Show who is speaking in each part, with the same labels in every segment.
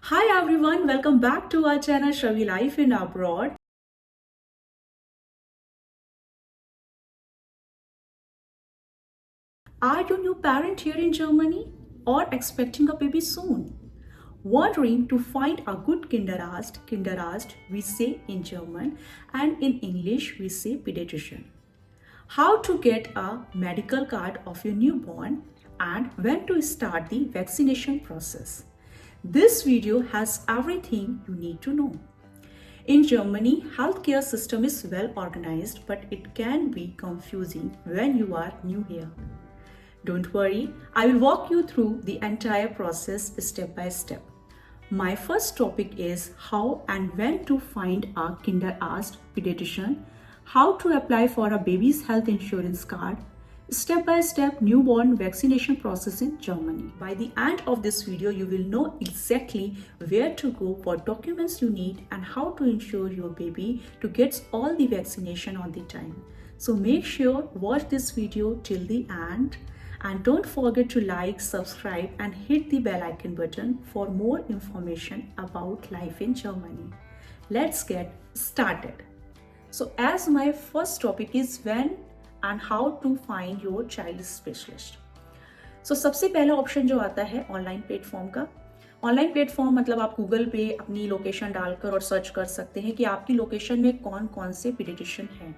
Speaker 1: Hi everyone, welcome back to our channel Shravi Life in Abroad. Are you new parent here in Germany or expecting a baby soon? Wondering to find a good Kinderarzt we say in German and in English we say pediatrician. How to get a medical card of your newborn and when to start the vaccination process. This video has everything you need to know. In Germany, healthcare system is well organized, but it can be confusing when you are new here. Don't worry, I will walk you through the entire process step by step. My first topic is how and when to find a Kinderarzt pediatrician, how to apply for a baby's health insurance card, step-by-step newborn vaccination process in Germany. By the end of this video, you will know exactly where to go, what documents you need, and how to ensure your baby to get all the vaccination on the time. So make sure watch this video till the end. And don't forget to like, subscribe and hit the bell icon button for more information about life in Germany. Let's get started. So as my first topic is when and how to find your child specialist. So सबसे पहला option जो आता है online platform का। Online platform मतलब आप Google पे अपनी लोकेशन डालकर और सर्च कर सकते हैं कि आपकी लोकेशन में कौन कौन से पीडियाट्रिशियन हैं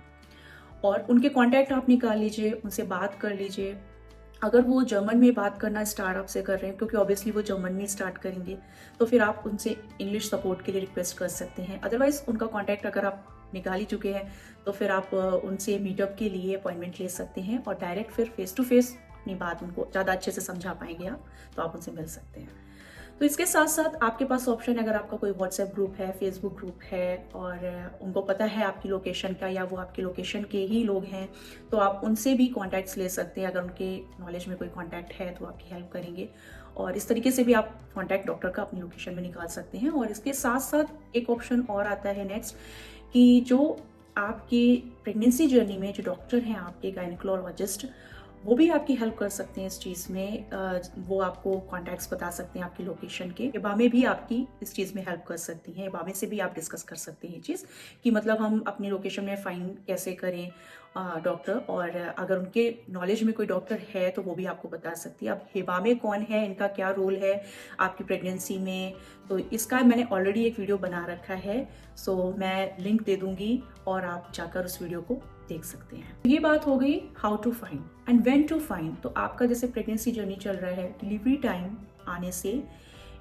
Speaker 1: और उनके कॉन्टैक्ट आप निकाल लीजिए, उनसे बात कर लीजिए। अगर वो जर्मन में बात करना स्टार्ट आपसे कर रहे हैं, क्योंकि ऑब्वियसली वो जर्मन में स्टार्ट करेंगे, तो फिर आप उनसे इंग्लिश सपोर्ट के लिए रिक्वेस्ट कर सकते हैं। अदरवाइज उनका कॉन्टैक्ट अगर आप निकाल ही चुके हैं तो फिर आप उनसे मीटअप के लिए अपॉइंटमेंट ले सकते हैं और डायरेक्ट फिर फेस टू फेस अपनी बात उनको ज़्यादा अच्छे से समझा पाएंगे आप, तो आप उनसे मिल सकते हैं। तो इसके साथ साथ आपके पास ऑप्शन, अगर आपका कोई व्हाट्सएप ग्रुप है, फेसबुक ग्रुप है और उनको पता है आपकी लोकेशन का या वो आपकी लोकेशन के ही लोग हैं, तो आप उनसे भी कॉन्टैक्ट्स ले सकते हैं। अगर उनके नॉलेज में कोई कॉन्टैक्ट है तो आपकी हेल्प करेंगे और इस तरीके से भी आप कॉन्टैक्ट डॉक्टर का अपनी लोकेशन में निकाल सकते हैं। और इसके साथ साथ एक ऑप्शन और आता है नेक्स्ट, कि जो आपकी प्रेगनेंसी जर्नी में जो डॉक्टर हैं आपके गायनिकोलॉजिस्ट, वो भी आपकी हेल्प कर सकते हैं इस चीज़ में। वो आपको कॉन्टैक्ट्स बता सकते हैं आपकी लोकेशन के। एबामे भी आपकी इस चीज़ में हेल्प कर सकती हैं। एबामे से भी आप डिस्कस कर सकते हैं ये चीज़ कि मतलब हम अपनी लोकेशन में फाइंड कैसे करें डॉक्टर, और अगर उनके नॉलेज में कोई डॉक्टर है तो वो भी आपको बता सकती है। अब हेबामे कौन है, इनका क्या रोल है आपकी प्रेगनेंसी में, तो इसका मैंने ऑलरेडी एक वीडियो बना रखा है। सो मैं लिंक दे दूंगी और आप जाकर उस वीडियो को देख सकते हैं। ये बात हो गई how to find and when to find. तो आपका जैसे प्रेगनेंसी जर्नी चल रहा है, डिलीवरी टाइम आने से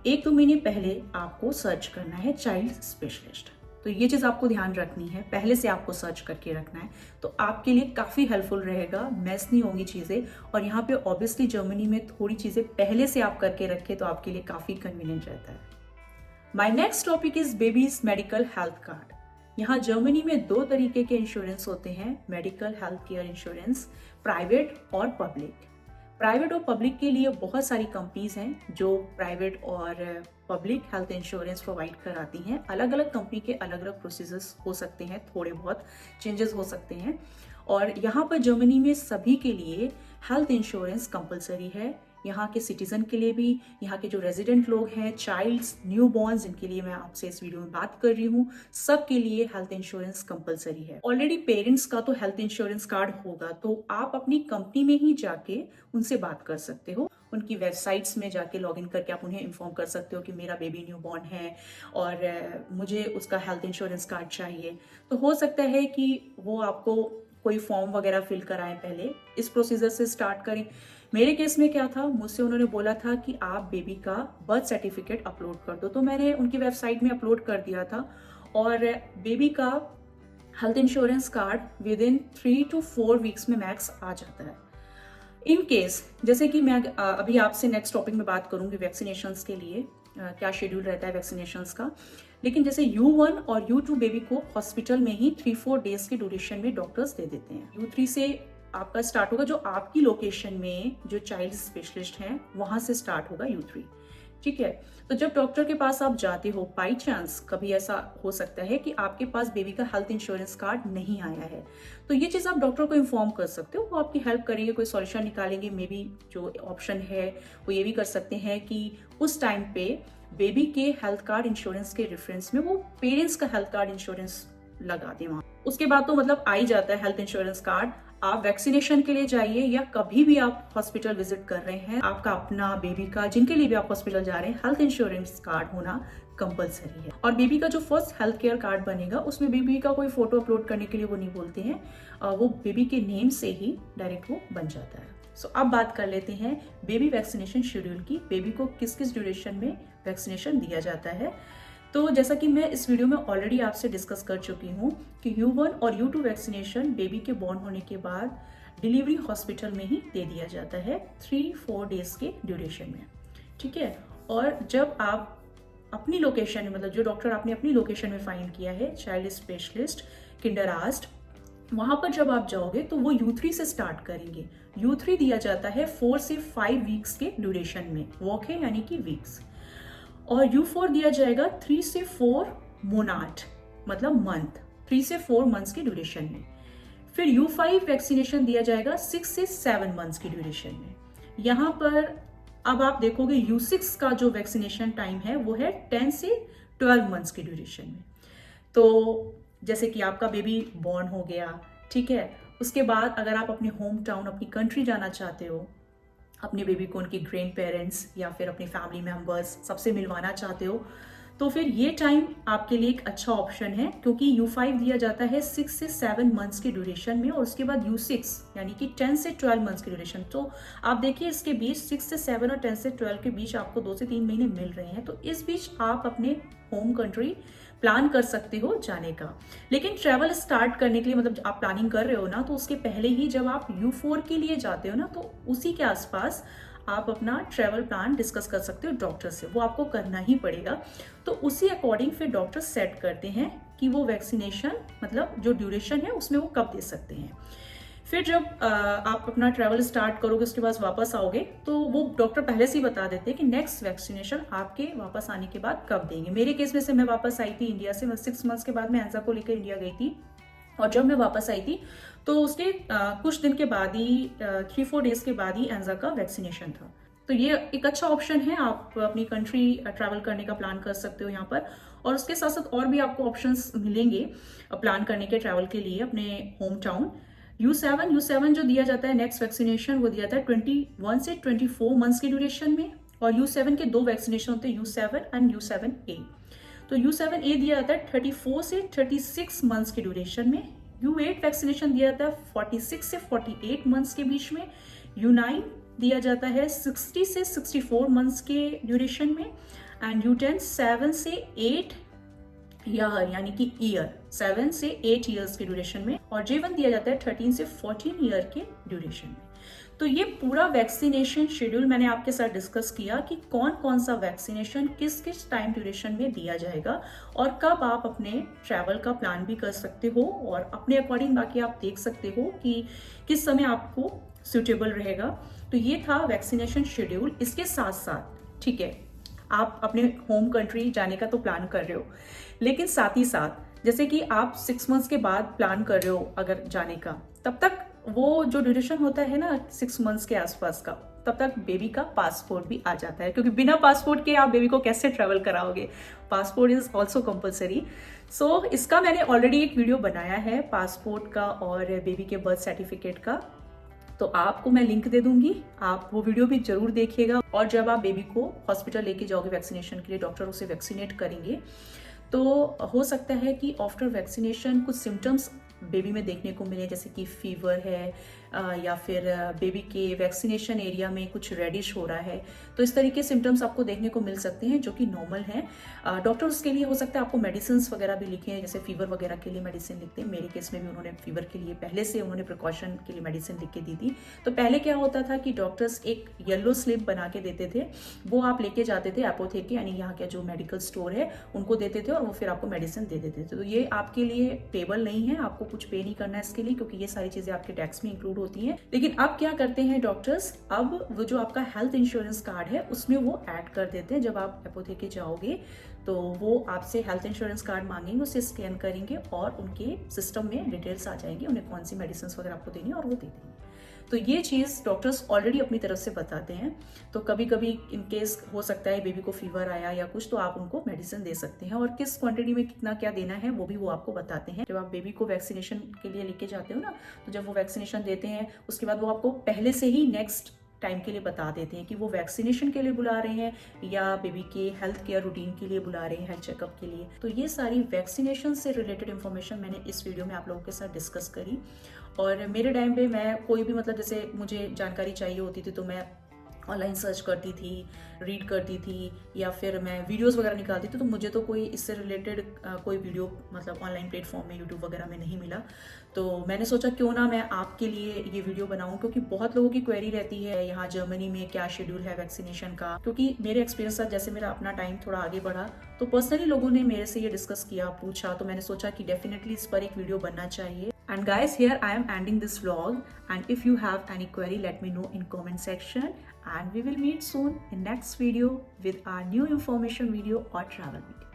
Speaker 1: 1-2 महीने पहले आपको सर्च करना है चाइल्ड स्पेशलिस्ट। तो ये चीज़ आपको ध्यान रखनी है, पहले से आपको सर्च करके रखना है, तो आपके लिए काफ़ी हेल्पफुल रहेगा, मैस नहीं होंगी चीज़ें। और यहाँ पे ऑब्वियसली जर्मनी में थोड़ी चीज़ें पहले से आप करके रखें तो आपके लिए काफ़ी कन्वीनियंट रहता है। My next topic is babies medical health card. यहाँ जर्मनी में 2 तरीके के इंश्योरेंस होते हैं, medical health care insurance, private और पब्लिक। प्राइवेट और पब्लिक के लिए बहुत सारी कंपनीज हैं जो प्राइवेट और पब्लिक हेल्थ इंश्योरेंस प्रोवाइड कराती हैं। अलग अलग कंपनी के अलग अलग प्रोसीजर्स हो सकते हैं, थोड़े बहुत चेंजेस हो सकते हैं। और यहाँ पर जर्मनी में सभी के लिए हेल्थ इंश्योरेंस कंपलसरी है। यहाँ के सिटीजन के लिए भी, यहाँ के जो रेजिडेंट लोग हैं, चाइल्ड्स, न्यू बॉर्न, जिनके लिए मैं आपसे इस वीडियो में बात कर रही हूँ, सब के लिए हेल्थ इंश्योरेंस कंपलसरी है। ऑलरेडी पेरेंट्स का तो हेल्थ इंश्योरेंस कार्ड होगा, तो आप अपनी कंपनी में ही जाके उनसे बात कर सकते हो। उनकी वेबसाइट्स में जाके लॉगिन करके आप उन्हें इन्फॉर्म कर सकते हो कि मेरा बेबी न्यू बॉर्न है और मुझे उसका हेल्थ इंश्योरेंस कार्ड चाहिए। तो हो सकता है कि वो आपको कोई फॉर्म वगैरह फिल कराएं, पहले इस प्रोसीजर से स्टार्ट करें। मेरे केस में क्या था, मुझसे उन्होंने बोला था कि आप बेबी का बर्थ सर्टिफिकेट अपलोड कर दो, तो मैंने उनकी वेबसाइट में अपलोड कर दिया था और बेबी का health insurance card with in 3 to 4 weeks में मैक्स आ जाता है। इन केस जैसे कि मैं अभी आपसे नेक्स्ट टॉपिक में बात करूंगी वैक्सीनेशंस के लिए क्या शेड्यूल रहता है वैक्सीनेशंस का, लेकिन जैसे U1 और U2 बेबी को हॉस्पिटल में ही 3-4 डेज के ड्यूरेशन में डॉक्टर्स दे देते हैं। U3 से आपका स्टार्ट होगा, जो आपकी लोकेशन में जो चाइल्ड स्पेशलिस्ट हैं वहां से स्टार्ट होगा U3। ठीक है, तो जब डॉक्टर के पास आप जाते हो, बाई चांस कभी ऐसा हो सकता है कि आपके पास बेबी का हेल्थ इंश्योरेंस कार्ड नहीं आया है, तो ये चीज़ आप डॉक्टर को इन्फॉर्म कर सकते हो, वो आपकी हेल्प करेंगे, कोई सॉल्यूशन निकालेंगे। मे बी जो ऑप्शन है वो ये भी कर सकते हैं कि उस टाइम पे बेबी के हेल्थ कार्ड इंश्योरेंस के रेफरेंस में वो पेरेंट्स का हेल्थ कार्ड इंश्योरेंस लगा दें वहां। उसके बाद तो मतलब आ ही जाता है हेल्थ इंश्योरेंस कार्ड। आप वैक्सीनेशन के लिए जाइए या कभी भी आप हॉस्पिटल विजिट कर रहे हैं, आपका अपना, बेबी का, जिनके लिए भी आप हॉस्पिटल जा रहे हैं, हेल्थ इंश्योरेंस कार्ड होना कंपलसरी है। और बेबी का जो फर्स्ट हेल्थ केयर कार्ड बनेगा उसमें बेबी का कोई फोटो अपलोड करने के लिए वो नहीं बोलते हैं, वो बेबी के नेम से ही डायरेक्ट वो बन जाता है। सो अब बात कर लेते हैं बेबी वैक्सीनेशन शेड्यूल की। बेबी को किस किस ड्यूरेशन में वैक्सीनेशन दिया जाता है। तो जैसा कि मैं इस वीडियो में ऑलरेडी आपसे डिस्कस कर चुकी हूँ कि U1 और U2 वैक्सीनेशन बेबी के बॉर्न होने के बाद डिलीवरी हॉस्पिटल में ही दे दिया जाता है 3-4 डेज के ड्यूरेशन में, ठीक है। और जब आप अपनी लोकेशन में, मतलब जो डॉक्टर आपने अपनी लोकेशन में फाइंड किया है, चाइल्ड स्पेशलिस्ट, किंडरगार्टन, वहां पर जब आप जाओगे तो वो U3 से स्टार्ट करेंगे। U3 दिया जाता है 4 से 5 वीक्स के ड्यूरेशन में, वॉक है यानी कि वीक्स। और U4 दिया जाएगा 3 से 4 मोनाट, मतलब मंथ, 3 से 4 मंथ्स के ड्यूरेशन में। फिर U5 वैक्सीनेशन दिया जाएगा 6 से 7 मंथ्स की ड्यूरेशन में। यहाँ पर अब आप देखोगे U6 का जो वैक्सीनेशन टाइम है वो है 10 से 12 मंथ्स की ड्यूरेशन में। तो जैसे कि आपका बेबी बॉर्न हो गया, ठीक है, उसके बाद अगर आप अपने होम टाउन, अपनी कंट्री जाना चाहते हो, अपने बेबी को उनके ग्रैंड पेरेंट्स या फिर अपने फैमिली मेंबर्स सबसे मिलवाना चाहते हो, तो फिर ये टाइम आपके लिए एक अच्छा ऑप्शन है, क्योंकि U5 दिया जाता है 6 से 7 मंथ्स की ड्यूरेशन में, और उसके बाद U6 यानी कि 10 से 12 मंथ्स की ड्यूरेशन। तो आप देखिए इसके बीच 6 से 7 और 10 से 12 के बीच आपको 2 से 3 महीने मिल रहे हैं। तो इस बीच आप अपने होम कंट्री प्लान कर सकते हो जाने का। लेकिन ट्रैवल स्टार्ट करने के लिए, मतलब आप प्लानिंग कर रहे हो ना, तो उसके पहले ही जब आप U4 के लिए जाते हो ना, तो उसी के आसपास आप अपना ट्रैवल प्लान डिस्कस कर सकते हो डॉक्टर से, वो आपको करना ही पड़ेगा। तो उसी अकॉर्डिंग फिर डॉक्टर सेट करते हैं कि वो वैक्सीनेशन, मतलब जो ड्यूरेशन है उसमें वो कब दे सकते हैं। फिर जब आप अपना ट्रैवल स्टार्ट करोगे, उसके बाद वापस आओगे, तो वो डॉक्टर पहले से ही बता देते हैं कि नेक्स्ट वैक्सीनेशन आपके वापस आने के बाद कब देंगे। मेरे केस में से मैं वापस आई थी इंडिया से, 6 मंथ्स के बाद मैं एंजा को लेकर इंडिया गई थी, और जब मैं वापस आई थी तो उसके कुछ दिन के बाद ही, 3-4 डेज के बाद ही एंजा का वैक्सीनेशन था। तो ये एक अच्छा ऑप्शन है, आप अपनी कंट्री ट्रैवल करने का प्लान कर सकते हो यहाँ पर। और उसके साथ साथ और भी आपको ऑप्शंस मिलेंगे प्लान करने के ट्रैवल के लिए अपने होम टाउन। U7 जो दिया जाता है नेक्स्ट वैक्सीनेशन, वो दिया जाता है 21 से 24 मंथ्स की ड्यूरेशन में। और U7 के 2 वैक्सीनेशन होते हैं, U7 एंड U7A। तो U7A दिया जाता है 34 से 36 मंथ्स की ड्यूरेशन में। U8 वैक्सीनेशन दिया जाता है 46 से 48 मंथ्स के बीच में। U9 दिया जाता है 60 से 64 मंथ्स के ड्यूरेशन में। एंड U10 7 से 8 ईयर, यानी कि ईयर, 7 से 8 ईयर्स के ड्यूरेशन में। और J1 दिया जाता है 13 से 14 ईयर के ड्यूरेशन में। तो ये पूरा वैक्सीनेशन शेड्यूल मैंने आपके साथ डिस्कस किया कि कौन कौन सा वैक्सीनेशन किस किस टाइम ड्यूरेशन में दिया जाएगा, और कब आप अपने ट्रैवल का प्लान भी कर सकते हो, और अपने अकॉर्डिंग बाकी आप देख सकते हो कि किस समय आपको सुटेबल रहेगा। तो ये था वैक्सीनेशन शेड्यूल। इसके साथ साथ, ठीक है, आप अपने होम कंट्री जाने का तो प्लान कर रहे हो, लेकिन साथ ही साथ जैसे कि आप 6 मंथ्स के बाद प्लान कर रहे हो अगर जाने का, तब तक वो जो ड्यूरेशन होता है ना 6 मंथ्स के आसपास का, तब तक बेबी का पासपोर्ट भी आ जाता है, क्योंकि बिना पासपोर्ट के आप बेबी को कैसे ट्रैवल कराओगे। Passport is also compulsory. So इसका मैंने ऑलरेडी एक वीडियो बनाया है, पासपोर्ट का और बेबी के बर्थ सर्टिफिकेट का, तो आपको मैं लिंक दे दूंगी, आप वो वीडियो भी जरूर देखिएगा। और जब आप बेबी को हॉस्पिटल लेके जाओगे वैक्सीनेशन के लिए, डॉक्टर उसे वैक्सीनेट करेंगे, तो हो सकता है कि आफ्टर वैक्सीनेशन कुछ सिम्टम्स बेबी में देखने को मिले, जैसे कि फीवर है, या फिर बेबी के वैक्सीनेशन एरिया में कुछ रेडिश हो रहा है। तो इस तरीके सिम्टम्स आपको देखने को मिल सकते हैं, जो कि नॉर्मल हैं। डॉक्टर उसके लिए हो सकता है आपको मेडिसिन वगैरह भी लिखे हैं, जैसे फीवर वगैरह के लिए मेडिसिन लिखते हैं। मेरे केस में भी उन्होंने फीवर के लिए पहले से उन्होंने प्रिकॉशन के लिए मेडिसिन लिख के दी थी। तो पहले क्या होता था कि डॉक्टर्स एक येलो स्लिप बना के देते थे, वो आप लेके जाते थे एपोथेके, यानी यहाँ का जो मेडिकल स्टोर है उनको देते थे, और वो फिर आपको मेडिसिन दे देते थे। तो ये आपके लिए पेबल नहीं है, आपको कुछ पे नहीं करना है इसके लिए, क्योंकि ये सारी चीजें आपके टैक्स में इंक्लूड होती हैं। लेकिन अब क्या करते हैं डॉक्टर्स, अब वो जो आपका हेल्थ इंश्योरेंस कार्ड है उसमें वो ऐड कर देते हैं। जब आप एपोथेके जाओगे तो वो आपसे हेल्थ इंश्योरेंस कार्ड मांगेंगे, उसे स्कैन करेंगे और उनके सिस्टम में डिटेल्स आ जाएंगी, उन्हें कौन सी मेडिसिन वगैरह आपको देनी है और वो दे देंगे। तो ये चीज़ डॉक्टर्स ऑलरेडी अपनी तरफ से बताते हैं। तो कभी कभी इन केस हो सकता है बेबी को फीवर आया या कुछ, तो आप उनको मेडिसिन दे सकते हैं, और किस क्वांटिटी में कितना क्या देना है वो भी वो आपको बताते हैं। जब आप बेबी को वैक्सीनेशन के लिए लेके जाते हो ना, तो जब वो वैक्सीनेशन देते हैं उसके बाद वो आपको पहले से ही नेक्स्ट टाइम के लिए बता देते हैं कि वो वैक्सीनेशन के लिए बुला रहे हैं या बेबी के हेल्थ केयर रूटीन के लिए बुला रहे हैं, हेल्थ चेकअप के लिए। तो ये सारी वैक्सीनेशन से रिलेटेड इन्फॉर्मेशन मैंने इस वीडियो में आप लोगों के साथ डिस्कस करी। और मेरे टाइम पे मैं कोई भी मतलब जैसे मुझे जानकारी चाहिए होती थी तो मैं ऑनलाइन सर्च करती थी, रीड करती थी, या फिर मैं वीडियोस वगैरह निकालती थी। तो मुझे तो कोई इससे रिलेटेड कोई वीडियो मतलब ऑनलाइन प्लेटफॉर्म में यूट्यूब वगैरह में नहीं मिला। तो मैंने सोचा क्यों ना मैं आपके लिए ये वीडियो बनाऊं, क्योंकि बहुत लोगों की क्वेरी रहती है यहाँ जर्मनी में क्या शेड्यूल है वैक्सीनेशन का। क्योंकि मेरे एक्सपीरियंस साथ जैसे मेरा अपना टाइम थोड़ा आगे बढ़ा तो पर्सनली लोगों ने मेरे से ये डिस्कस किया, पूछा, तो मैंने सोचा कि डेफिनेटली इस पर एक वीडियो बनना चाहिए। And guys, here I am ending this vlog, and if you have any query, let me know in comment section, and we will meet soon in next video with our new information video or travel video.